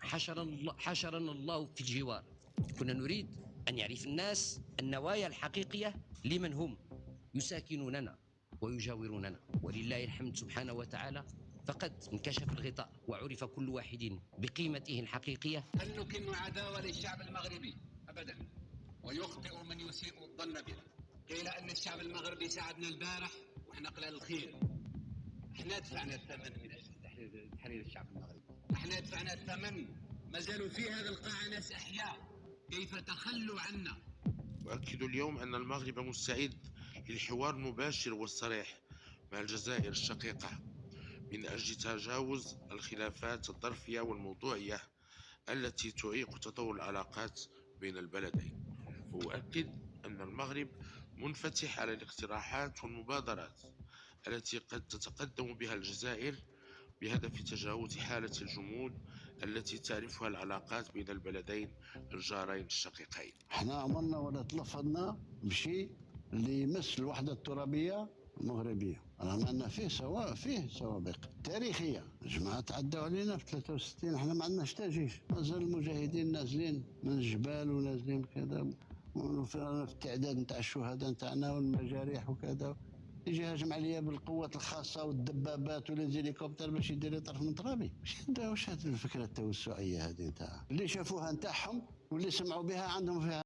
حشرنا الله في الجوار. كنا نريد أن يعرف الناس النوايا الحقيقية لمن هم يساكنوننا ويجاوروننا، ولله الحمد سبحانه وتعالى فقد انكشف الغطاء وعرف كل واحد بقيمته الحقيقية. أن نكن عداوة للشعب المغربي أبدا، ويخطئ من يسيء الظن بنا. قيل أن الشعب المغربي ساعدنا البارح وإحنا قلال الخير. احنا دفعنا الثمن من أجل تحرير الشعب المغربي، احنا دفعنا الثمن. ما زالوا في هذا القاع ناس أحياء، كيف تخلوا عنا؟ أؤكد اليوم أن المغرب مستعد للحوار المباشر والصريح مع الجزائر الشقيقة من أجل تجاوز الخلافات الظرفية والموضوعية التي تعيق تطور العلاقات بين البلدين. وأؤكد أن المغرب منفتح على الاقتراحات والمبادرات التي قد تتقدم بها الجزائر بهدف تجاوز حالة الجمود التي تعرفها العلاقات بين البلدين الجارين الشقيقين. احنا عمرنا ولا تلفظنا بشيء اللي يمس الوحدة الترابية المغربية، رغم أن فيه سوابق تاريخية. الجماعة تعدوا علينا في 63، احنا ما عندناش حتى جيش، مازال المجاهدين نازلين من الجبال ونازلين كذا، في التعداد نتاع الشهداء نتاعنا والمجاريح وكذا. يجي هاجم عليا بالقوات الخاصة والدبابات والهليكوبتر باش يدير لي طرف من ترابي. واش هذه الفكرة التوسعية هذه نتاع اللي شافوها نتاعهم واللي سمعوا بها عندهم فيها